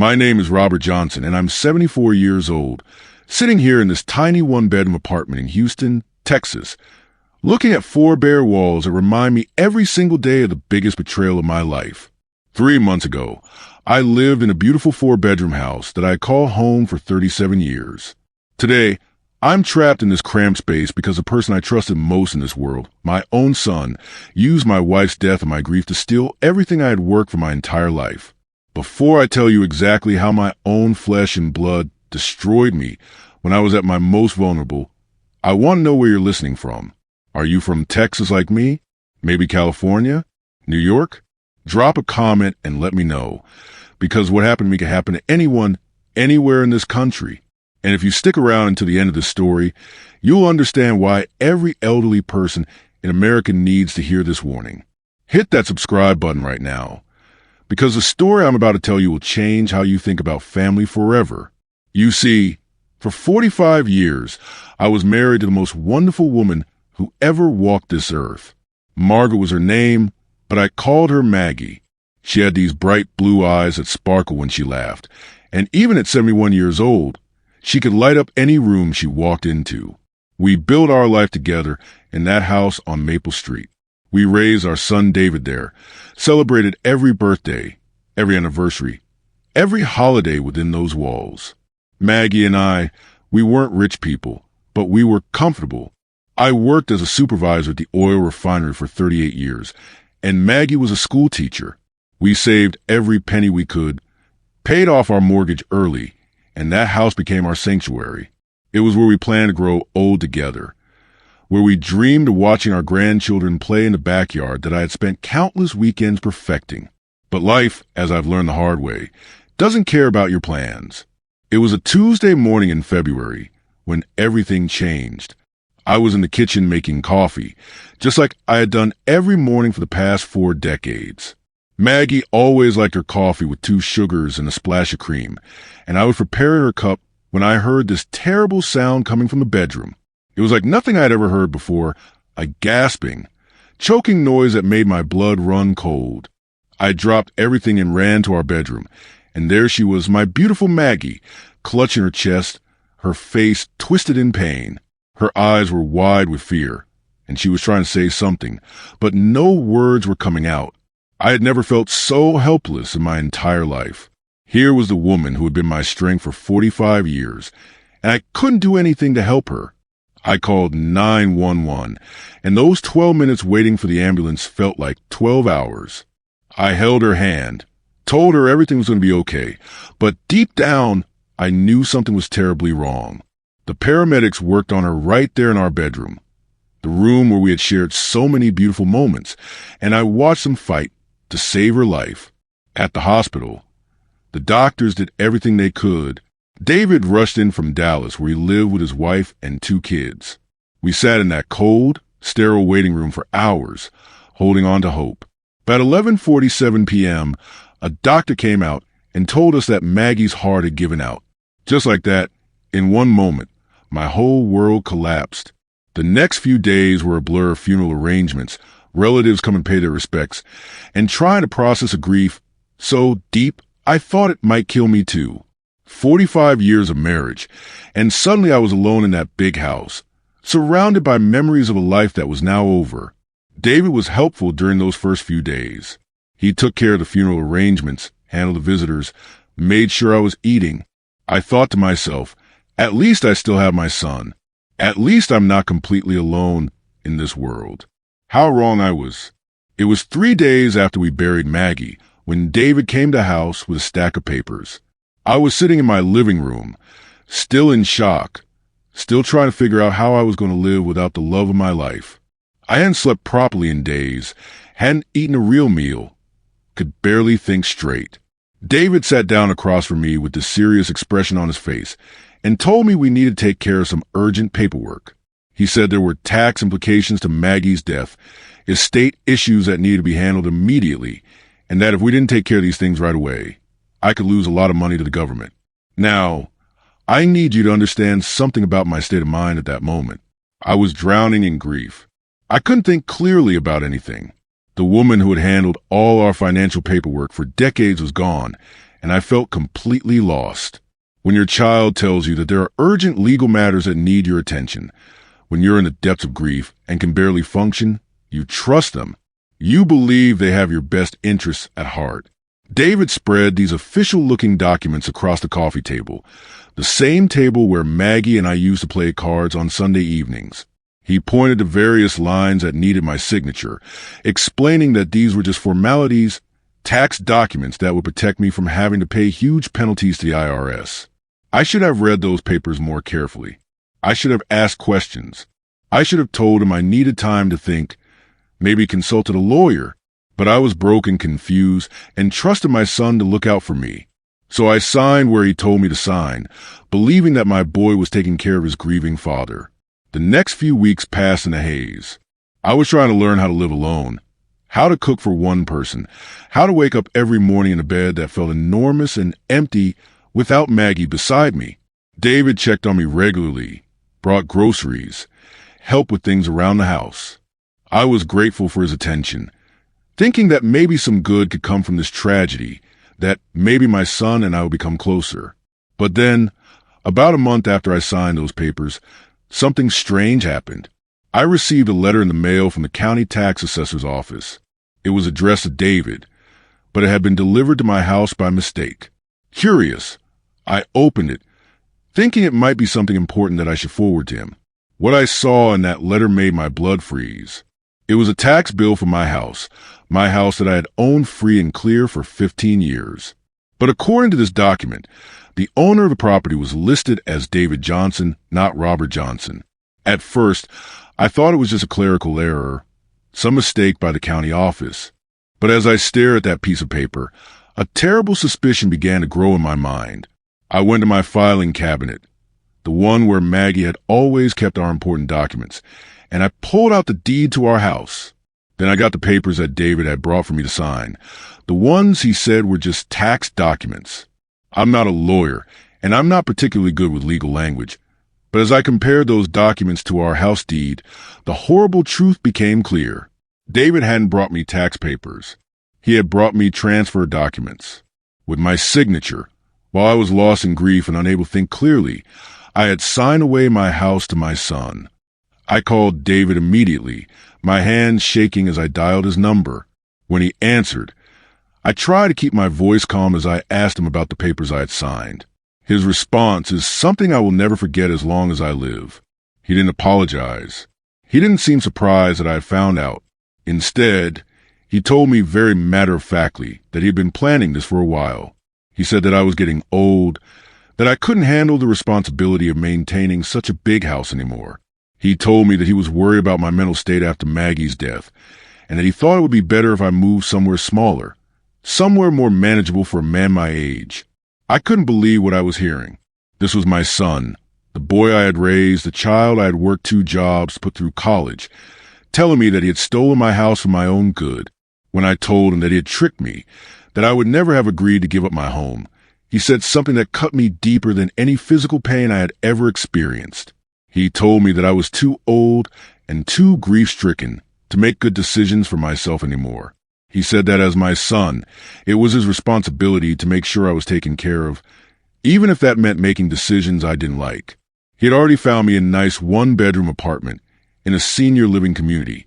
My name is Robert Johnson, and I'm 74 years old, sitting here in this tiny one-bedroom apartment in Houston, Texas, looking at four bare walls that remind me every single day of the biggest betrayal of my life. 3 months ago, I lived in a beautiful four-bedroom house that I call home for 37 years. Today, I'm trapped in this cramped space because the person I trusted most in this world, my own son, used my wife's death and my grief to steal everything I had worked for my entire life. Before I tell you exactly how my own flesh and blood destroyed me when I was at my most vulnerable, I want to know where you're listening from. Are you from Texas like me? Maybe California? New York? Drop a comment and let me know, because what happened to me can happen to anyone, anywhere in this country. And if you stick around until the end of the story, you'll understand why every elderly person in America needs to hear this warning. Hit that subscribe button right now, because the story I'm about to tell you will change how you think about family forever. You see, for 45 years, I was married to the most wonderful woman who ever walked this earth. Margaret was her name, but I called her Maggie. She had these bright blue eyes that sparkle when she laughed, and even at 71 years old, she could light up any room she walked into. We built our life together in that house on Maple Street. We raised our son David there, celebrated every birthday, every anniversary, every holiday within those walls. Maggie and I, we weren't rich people, but we were comfortable. I worked as a supervisor at the oil refinery for 38 years, and Maggie was a school teacher. We saved every penny we could, paid off our mortgage early, and that house became our sanctuary. It was where we planned to grow old together, where we dreamed of watching our grandchildren play in the backyard that I had spent countless weekends perfecting. But life, as I've learned the hard way, doesn't care about your plans. It was a Tuesday morning in February when everything changed. I was in the kitchen making coffee, just like I had done every morning for the past 4 decades. Maggie always liked her coffee with 2 sugars and a splash of cream, and I was preparing her cup when I heard this terrible sound coming from the bedroom. It was like nothing I had ever heard before, a gasping, choking noise that made my blood run cold. I dropped everything and ran to our bedroom, and there she was, my beautiful Maggie, clutching her chest, her face twisted in pain. Her eyes were wide with fear, and she was trying to say something, but no words were coming out. I had never felt so helpless in my entire life. Here was the woman who had been my strength for 45 years, and I couldn't do anything to help her. I called 911, and those 12 minutes waiting for the ambulance felt like 12 hours. I held her hand, told her everything was going to be okay, but deep down, I knew something was terribly wrong. The paramedics worked on her right there in our bedroom, the room where we had shared so many beautiful moments, and I watched them fight to save her life. At the hospital, the doctors did everything they could. David rushed in from Dallas, where he lived with his wife and 2 kids. We sat in that cold, sterile waiting room for hours, holding on to hope. About 11:47 p.m., a doctor came out and told us that Maggie's heart had given out. Just like that, in one moment, my whole world collapsed. The next few days were a blur of funeral arrangements, relatives come and pay their respects, and trying to process a grief so deep I thought it might kill me too. 45 years of marriage, and suddenly I was alone in that big house, surrounded by memories of a life that was now over. David was helpful during those first few days. He took care of the funeral arrangements, handled the visitors, made sure I was eating. I thought to myself, at least I still have my son. At least I'm not completely alone in this world. How wrong I was. It was 3 days after we buried Maggie when David came to the house with a stack of papers. I was sitting in my living room, still in shock, still trying to figure out how I was going to live without the love of my life. I hadn't slept properly in days, hadn't eaten a real meal, could barely think straight. David sat down across from me with this serious expression on his face and told me we needed to take care of some urgent paperwork. He said there were tax implications to Maggie's death, estate issues that needed to be handled immediately, and that if we didn't take care of these things right away, I could lose a lot of money to the government. Now, I need you to understand something about my state of mind at that moment. I was drowning in grief. I couldn't think clearly about anything. The woman who had handled all our financial paperwork for decades was gone, and I felt completely lost. When your child tells you that there are urgent legal matters that need your attention, when you're in the depths of grief and can barely function, you trust them. You believe they have your best interests at heart. David spread these official-looking documents across the coffee table, the same table where Maggie and I used to play cards on Sunday evenings. He pointed to various lines that needed my signature, explaining that these were just formalities, tax documents that would protect me from having to pay huge penalties to the IRS. I should have read those papers more carefully. I should have asked questions. I should have told him I needed time to think, maybe consulted a lawyer, but I was broke and confused and trusted my son to look out for me. So I signed where he told me to sign, believing that my boy was taking care of his grieving father. The next few weeks passed in a haze. I was trying to learn how to live alone, how to cook for one person, how to wake up every morning in a bed that felt enormous and empty without Maggie beside me. David checked on me regularly, brought groceries, helped with things around the house. I was grateful for his attention, thinking that maybe some good could come from this tragedy, that maybe my son and I would become closer. But then, about a month after I signed those papers, something strange happened. I received a letter in the mail from the county tax assessor's office. It was addressed to David, but it had been delivered to my house by mistake. Curious, I opened it, thinking it might be something important that I should forward to him. What I saw in that letter made my blood freeze. It was a tax bill for my house that I had owned free and clear for 15 years. But according to this document, the owner of the property was listed as David Johnson, not Robert Johnson. At first, I thought it was just a clerical error, some mistake by the county office. But as I stared at that piece of paper, a terrible suspicion began to grow in my mind. I went to my filing cabinet, the one where Maggie had always kept our important documents, and I pulled out the deed to our house. Then I got the papers that David had brought for me to sign, the ones he said were just tax documents. I'm not a lawyer, and I'm not particularly good with legal language, but as I compared those documents to our house deed, the horrible truth became clear. David hadn't brought me tax papers. He had brought me transfer documents. With my signature, while I was lost in grief and unable to think clearly, I had signed away my house to my son. I called David immediately, my hands shaking as I dialed his number. When he answered, I tried to keep my voice calm as I asked him about the papers I had signed. His response is something I will never forget as long as I live. He didn't apologize. He didn't seem surprised that I had found out. Instead, he told me very matter-of-factly that he had been planning this for a while. He said that I was getting old, that I couldn't handle the responsibility of maintaining such a big house anymore. He told me that he was worried about my mental state after Maggie's death, and that he thought it would be better if I moved somewhere smaller, somewhere more manageable for a man my age. I couldn't believe what I was hearing. This was my son, the boy I had raised, the child I had worked 2 jobs, put through college, telling me that he had stolen my house for my own good. When I told him that he had tricked me, that I would never have agreed to give up my home, he said something that cut me deeper than any physical pain I had ever experienced. He told me that I was too old and too grief-stricken to make good decisions for myself anymore. He said that as my son, it was his responsibility to make sure I was taken care of, even if that meant making decisions I didn't like. He had already found me a nice 1-bedroom apartment in a senior living community,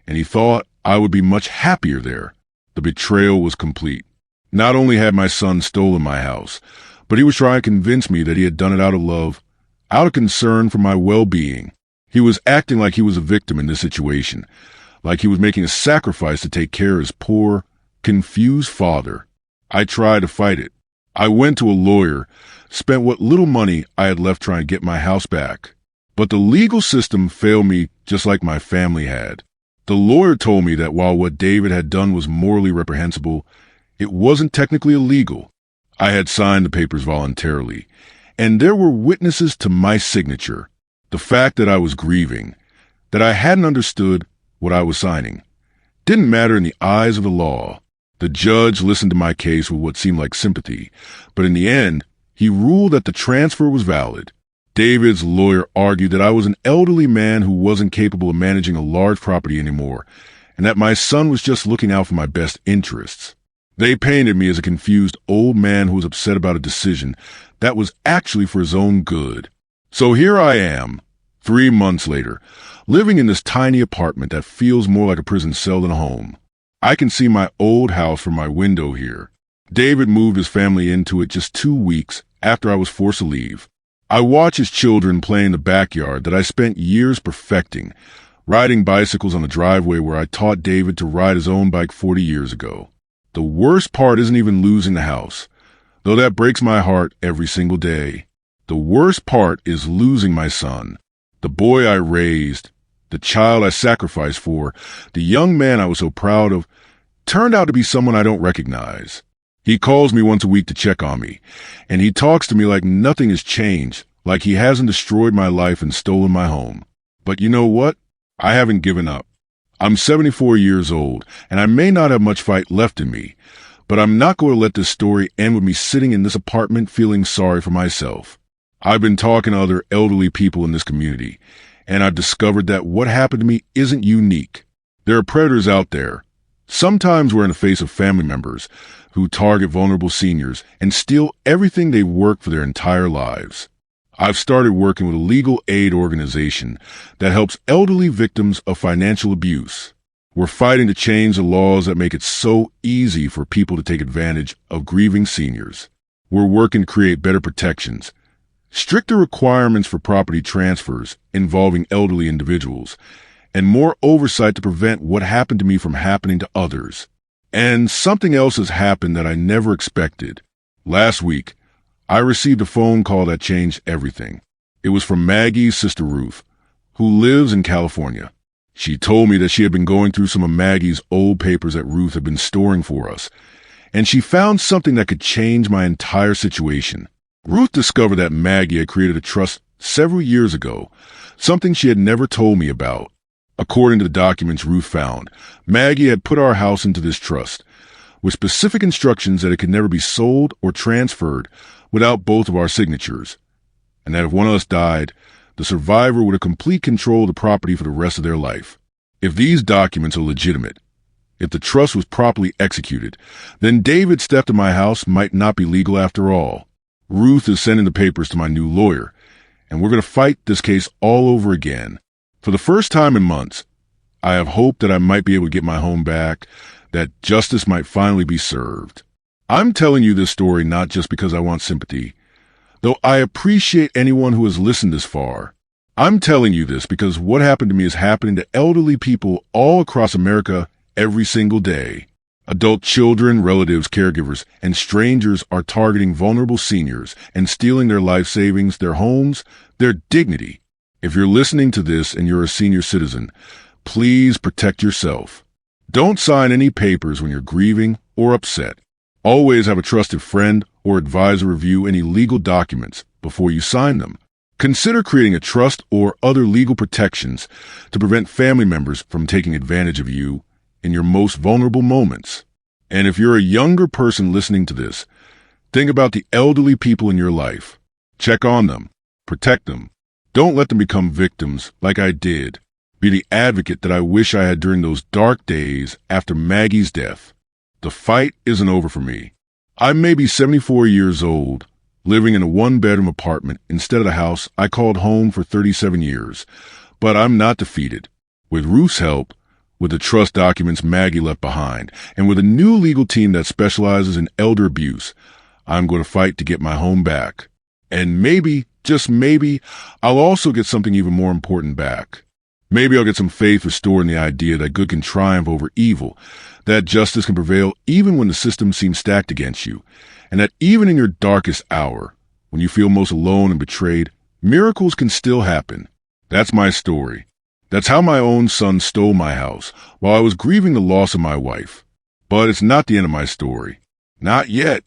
and he thought I would be much happier there. The betrayal was complete. Not only had my son stolen my house, but he was trying to convince me that he had done it out of love, out of concern for my well-being. He was acting like he was a victim in this situation, like he was making a sacrifice to take care of his poor, confused father. I tried to fight it. I went to a lawyer, spent what little money I had left trying to get my house back. But the legal system failed me just like my family had. The lawyer told me that while what David had done was morally reprehensible, it wasn't technically illegal. I had signed the papers voluntarily, and there were witnesses to my signature. The fact that I was grieving, that I hadn't understood what I was signing, didn't matter in the eyes of the law. The judge listened to my case with what seemed like sympathy, but in the end, he ruled that the transfer was valid. David's lawyer argued that I was an elderly man who wasn't capable of managing a large property anymore, and that my son was just looking out for my best interests. They painted me as a confused old man who was upset about a decision that was actually for his own good. So here I am, 3 months later, living in this tiny apartment that feels more like a prison cell than a home. I can see my old house from my window here. David moved his family into it just 2 weeks after I was forced to leave. I watch his children play in the backyard that I spent years perfecting, riding bicycles on the driveway where I taught David to ride his own bike 40 years ago. The worst part isn't even losing the house, though that breaks my heart every single day. The worst part is losing my son, the boy I raised, the child I sacrificed for, the young man I was so proud of, turned out to be someone I don't recognize. He calls me once a week to check on me, and he talks to me like nothing has changed, like he hasn't destroyed my life and stolen my home. But you know what? I haven't given up. I'm 74 years old, and I may not have much fight left in me, but I'm not going to let this story end with me sitting in this apartment feeling sorry for myself. I've been talking to other elderly people in this community, and I've discovered that what happened to me isn't unique. There are predators out there. Sometimes we're in the face of family members who target vulnerable seniors and steal everything they've worked for their entire lives. I've started working with a legal aid organization that helps elderly victims of financial abuse. We're fighting to change the laws that make it so easy for people to take advantage of grieving seniors. We're working to create better protections, stricter requirements for property transfers involving elderly individuals, and more oversight to prevent what happened to me from happening to others. And something else has happened that I never expected. Last week, I received a phone call that changed everything. It was from Maggie's sister Ruth, who lives in California. She told me that she had been going through some of Maggie's old papers that Ruth had been storing for us, and she found something that could change my entire situation. Ruth discovered that Maggie had created a trust several years ago, something she had never told me about. According to the documents Ruth found, Maggie had put our house into this trust, with specific instructions that it could never be sold or transferred without both of our signatures, and that if one of us died, the survivor would have complete control of the property for the rest of their life. If these documents are legitimate, if the trust was properly executed, then David's theft of my house might not be legal after all. Ruth is sending the papers to my new lawyer, and we're going to fight this case all over again. For the first time in months, I have hope that I might be able to get my home back, that justice might finally be served. I'm telling you this story not just because I want sympathy, though I appreciate anyone who has listened this far. I'm telling you this because what happened to me is happening to elderly people all across America every single day. Adult children, relatives, caregivers, and strangers are targeting vulnerable seniors and stealing their life savings, their homes, their dignity. If you're listening to this and you're a senior citizen, please protect yourself. Don't sign any papers when you're grieving or upset. Always have a trusted friend or advisor review any legal documents before you sign them. Consider creating a trust or other legal protections to prevent family members from taking advantage of you in your most vulnerable moments. And if you're a younger person listening to this, think about the elderly people in your life. Check on them. Protect them. Don't let them become victims like I did. Be the advocate that I wish I had during those dark days after Maggie's death. The fight isn't over for me. I may be 74 years old, living in a one-bedroom apartment instead of the house I called home for 37 years, but I'm not defeated. With Ruth's help, with the trust documents Maggie left behind, and with a new legal team that specializes in elder abuse, I'm going to fight to get my home back. And maybe, just maybe, I'll also get something even more important back. Maybe I'll get some faith restored in the idea that good can triumph over evil, that justice can prevail even when the system seems stacked against you, and that even in your darkest hour, when you feel most alone and betrayed, miracles can still happen. That's my story. That's how my own son stole my house while I was grieving the loss of my wife. But it's not the end of my story. Not yet.